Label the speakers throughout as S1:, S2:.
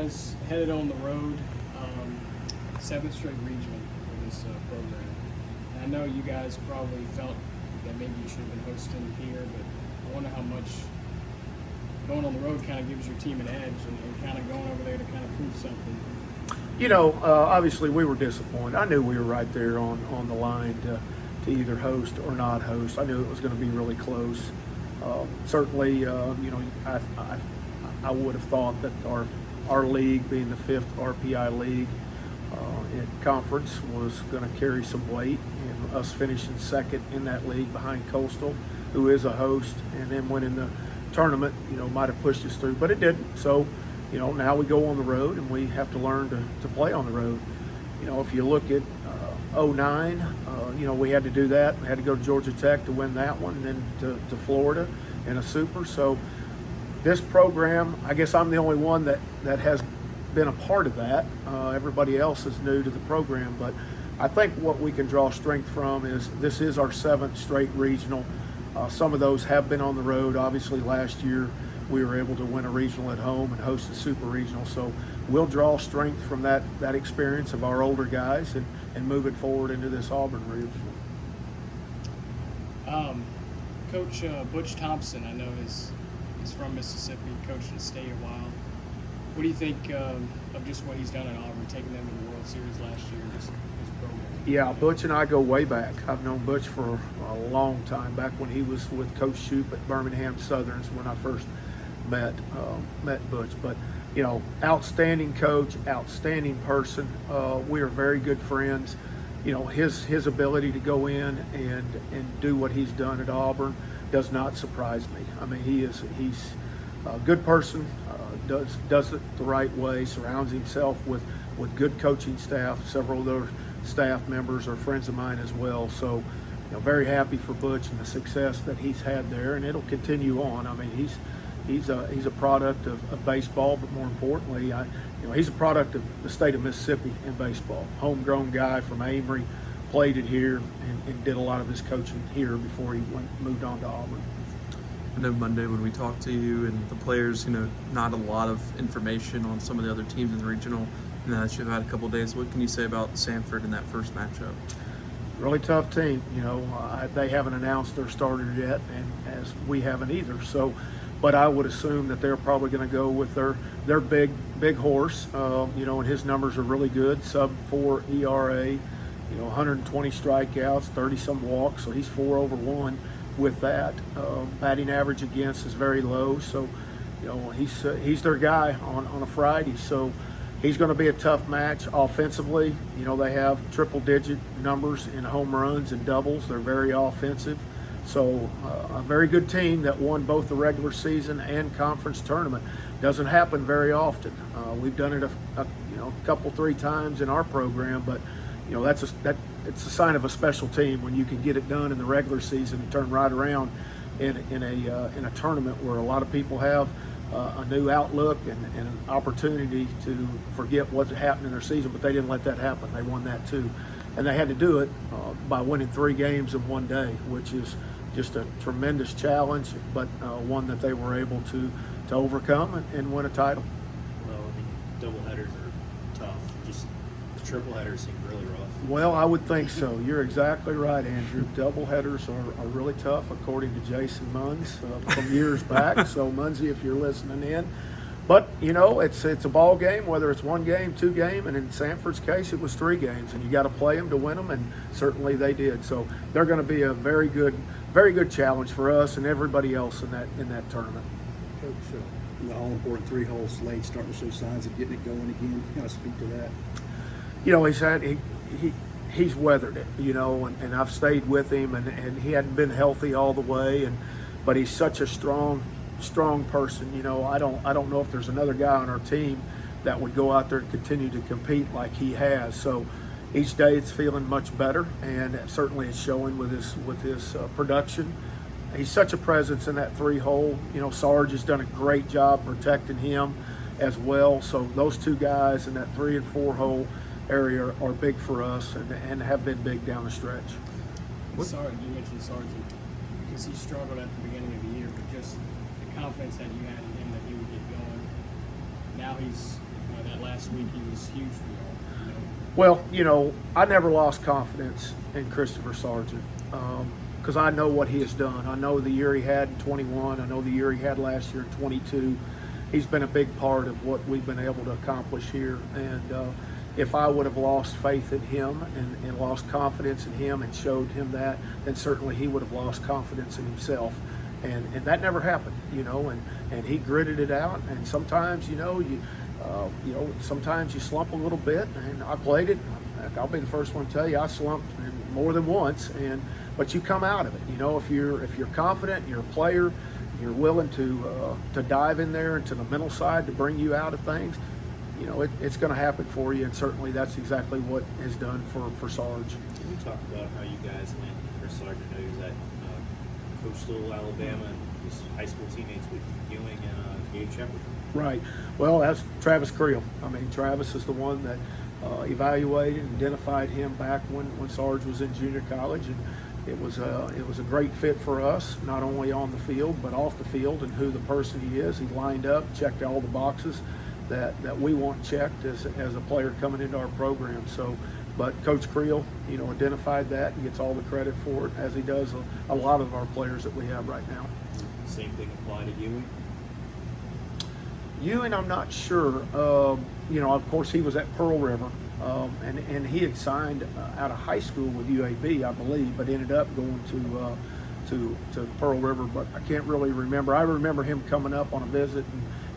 S1: Guys headed on the road, seventh straight regional for this program. And I know you guys probably felt that maybe you should have been hosting here, but I wonder how much going on the road kind of gives your team an edge and kind of going over there to kind of prove something.
S2: You know, obviously we were disappointed. I knew we were right there on the line to either host or not host. I knew it was going to be really close. Certainly, you know, I would have thought that our league, being the fifth RPI league in conference, was going to carry some weight, and us finishing second in that league behind Coastal, who is a host, and then winning the tournament, you know, might have pushed us through, but it didn't. So, you know, now we go on the road and we have to learn to play on the road. You know, if you look at 09, you know, we had to do that. We had to go to Georgia Tech to win that one, and then to Florida in a super. So this program, I guess I'm the only one that has been a part of that. Everybody else is new to the program, but I think what we can draw strength from is this is our seventh straight regional. Some of those have been on the road. Obviously last year we were able to win a regional at home and host a super regional. So we'll draw strength from that experience of our older guys and move it forward into this Auburn regional.
S1: Coach Butch Thompson, I know is from Mississippi, coached in the state a while. What do you think of just what he's done at Auburn, taking them to the World Series last year, just his program?
S2: Yeah, Butch and I go way back. I've known Butch for a long time, back when he was with Coach Shoup at Birmingham Southerns when I first met Butch. But, you know, outstanding coach, outstanding person. We are very good friends. You know, his ability to go in and do what he's done at Auburn does not surprise me. I mean, he's a good person, does it the right way, surrounds himself with good coaching staff. Several of their staff members are friends of mine as well. So, you know, very happy for Butch and the success that he's had there, and it'll continue on. I mean, he's a product of baseball, but more importantly, you know, he's a product of the state of Mississippi in baseball. Homegrown guy from Amory, played it here, and did a lot of his coaching here before he moved on to Auburn.
S3: I know Monday when we talked to you and the players, you know, not a lot of information on some of the other teams in the regional, and that you've had a couple of days. What can you say about Sanford in that first matchup?
S2: Really tough team. You know, they haven't announced their starter yet, and as we haven't either. So, but I would assume that they're probably going to go with their big horse. You know, and his numbers are really good. Sub-4 ERA. You know, 120 strikeouts, 30-some walks. So he's 4 over 1 with that. Batting average against is very low. So, you know, he's their guy on a Friday. So he's going to be a tough match offensively. You know, they have triple-digit numbers in home runs and doubles. They're very offensive. So a very good team that won both the regular season and conference tournament. Doesn't happen very often. We've done it a couple, 3 times in our program, but you know, it's a sign of a special team when you can get it done in the regular season and turn right around in a tournament where a lot of people have a new outlook and an opportunity to forget what's happened in their season, but they didn't let that happen. They won that too, and they had to do it by winning 3 games in one day, which is just a tremendous challenge, but one that they were able to overcome and win a title.
S4: Well, I mean, doubleheaders are tough. Just the triple headers seem really rough.
S2: Well, I would think so. You're exactly right, Andrew. Doubleheaders are really tough, according to Jason Munz from years back. So, Munzie, if you're listening in. But, you know, it's a ball game, whether it's 1 game, 2 game, and in Sanford's case, it was 3 games, and you got to play them to win them, and certainly they did. So they're going to be a very good challenge for us and everybody else in that tournament.
S5: Coach, the all-important 3-hole slate starting to show signs of getting it going again. Kind of speak to that.
S2: You know, he's weathered it, you know, and I've stayed with him, and he hadn't been healthy all the way, but he's such a strong person. You know, I don't know if there's another guy on our team that would go out there and continue to compete like he has. So each day it's feeling much better, and certainly it's showing with his production. He's such a presence in that 3-hole. You know, Sarge has done a great job protecting him as well. So those 2 guys in that 3 and 4 hole area are big for us and have been big down the stretch.
S1: Sorry, you mentioned Sargent because he struggled at the beginning of the year, but just the confidence that you had in him that he would get going. Now he's last week he was huge for y'all. You know?
S2: Well, I never lost confidence in Christopher Sargent because I know what he has done. I know the year he had in 21. I know the year he had last year in 22. He's been a big part of what we've been able to accomplish here. And if I would have lost faith in him and lost confidence in him and showed him that, then certainly he would have lost confidence in himself. And that never happened, and he gritted it out. And sometimes, sometimes you slump a little bit, and I played it. I'll be the first one to tell you I slumped more than once, but you come out of it. If you're confident, you're a player, you're willing to dive in there into the mental side to bring you out of things. It's going to happen for you, and certainly that's exactly what is done for Sarge.
S4: Can you talk about how you guys landed Chris Sargent? I know he was at Coastal Alabama and his high school teammates with Ewing and Gabe Shepard.
S2: Right. Well, that's Travis Creel. Travis is the one that evaluated and identified him back when Sarge was in junior college, and it was a great fit for us, not only on the field but off the field, and who the person he is. He lined up, checked all the boxes that we want checked as a player coming into our program. So, but Coach Creel, identified that and gets all the credit for it, as he does a lot of our players that we have right now.
S4: Same thing apply to Ewing?
S2: Ewing, I'm not sure. Of course, he was at Pearl River, and he had signed out of high school with UAB, I believe, but ended up going to Pearl River. But I can't really remember. I remember him coming up on a visit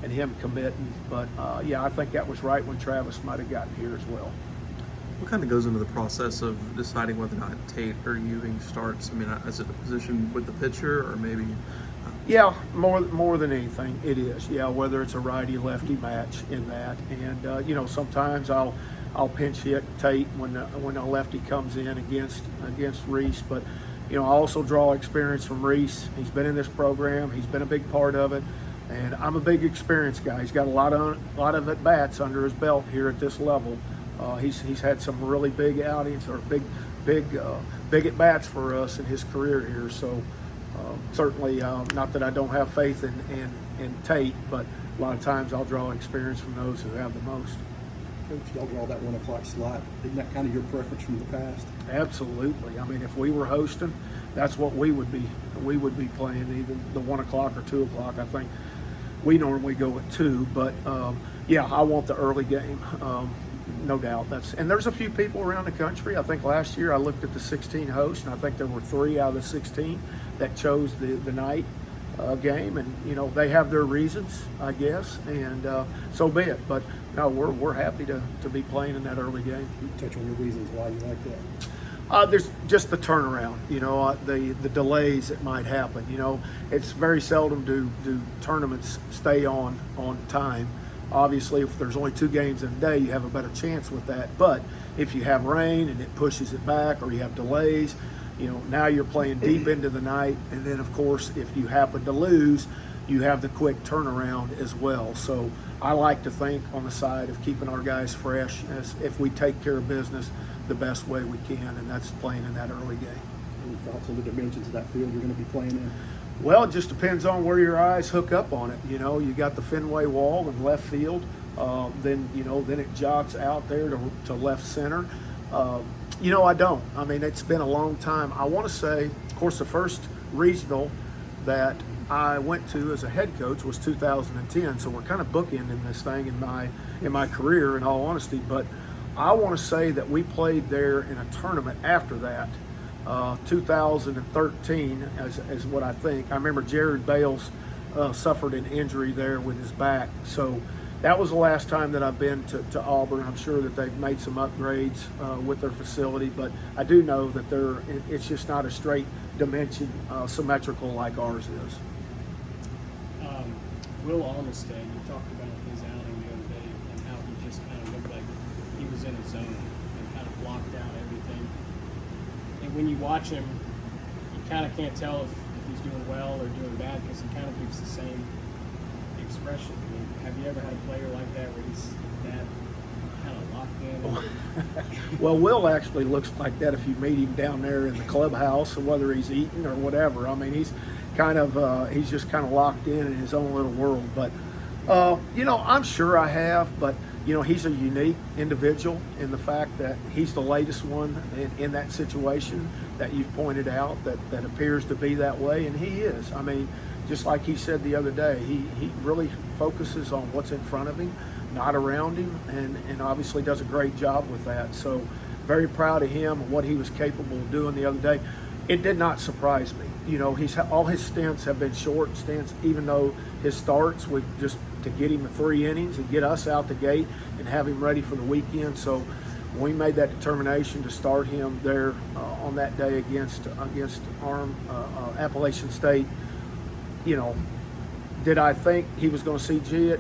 S2: and him committing. But I think that was right when Travis might have gotten here as well.
S3: What kind of goes into the process of deciding whether or not Tate or Ewing starts? Is it a position with the pitcher, or maybe?
S2: Yeah, more than anything, it is. Yeah, whether it's a righty-lefty match in that, and sometimes I'll pinch hit Tate when a lefty comes in against Reese, but I also draw experience from Reese. He's been in this program. He's been a big part of it, and I'm a big experience guy. He's got a lot of at bats under his belt here at this level. He's had some really big outings or big at bats for us in his career here. So certainly, not that I don't have faith in Tate, but a lot of times I'll draw experience from those who have the most.
S5: Coach, y'all draw that 1 o'clock slot. Isn't that kind of your preference from the past?
S2: Absolutely. If we were hosting, that's what we would be playing, either the 1 o'clock or 2 o'clock. I think we normally go at 2, but I want the early game. No doubt. And there's a few people around the country. I think last year I looked at the 16 hosts, and I think there were 3 out of the 16 that chose the night game, and they have their reasons, I guess, and so be it. But no, we're happy to be playing in that early game.
S5: Can you touch on your reasons why you like that?
S2: There's just the turnaround, the delays that might happen. It's very seldom do tournaments stay on time. Obviously, if there's only 2 games in a day, you have a better chance with that. But if you have rain and it pushes it back, or you have delays, now you're playing deep into the night. And then, of course, if you happen to lose, you have the quick turnaround as well. So I like to think on the side of keeping our guys fresh, as if we take care of business the best way we can, and that's playing in that early game.
S5: Any thoughts on the dimensions of that field you're going to be playing in?
S2: Well, it just depends on where your eyes hook up on it. You got the Fenway wall in left field. Then it jogs out there to left center. I don't. It's been a long time. I want to say, of course, the first regional that I went to as a head coach was 2010. So we're kind of bookending this thing in my career, in all honesty. But I want to say that we played there in a tournament after that. 2013 as what I think. I remember Jared Bales suffered an injury there with his back. So that was the last time that I've been to Auburn. I'm sure that they've made some upgrades with their facility, but I do know that it's just not a straight dimension symmetrical like ours is.
S1: Will Armistead, you talked about his outing the other day and how he just kind of looked like he was in his zone and kind of blocked out everything. And when you watch him, you kind of can't tell if he's doing well or doing bad, because he kind of keeps the same expression. Have you ever had a player like that where he's that kind of locked in?
S2: Well, Will actually looks like that if you meet him down there in the clubhouse, or whether he's eating or whatever. He's kind of he's just kind of locked in his own little world. But I'm sure I have. But you know, he's a unique individual in the fact that he's the latest one in that situation that you've pointed out that appears to be that way, and he is. I mean, just like he said the other day, he really focuses on what's in front of him, not around him, and obviously does a great job with that. So very proud of him and what he was capable of doing the other day. It did not surprise me. You know, all his stints have been short stints, even though his starts with just to get him 3 innings and get us out the gate and have him ready for the weekend. So when we made that determination to start him there on that day against Appalachian State, you know, did I think he was going to CG it?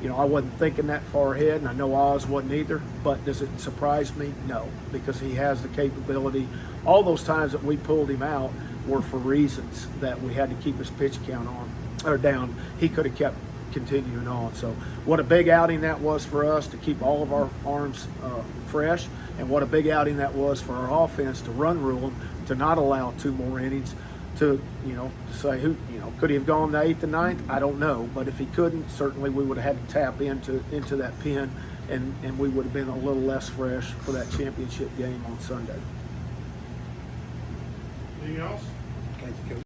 S2: You know, I wasn't thinking that far ahead, and I know Oz wasn't either, but does it surprise me? No, because he has the capability. All those times that we pulled him out were for reasons that we had to keep his pitch count on or down. He could have kept continuing on. So what a big outing that was for us to keep all of our arms fresh, and what a big outing that was for our offense to run rule them, to not allow 2 more innings, to, you know, to say who, you know, could he have gone the 8th and 9th? I don't know, but if he couldn't, certainly we would have had to tap into that pen, and we would have been a little less fresh for that championship game on Sunday.
S6: Anything else?
S5: Thank you, Coach.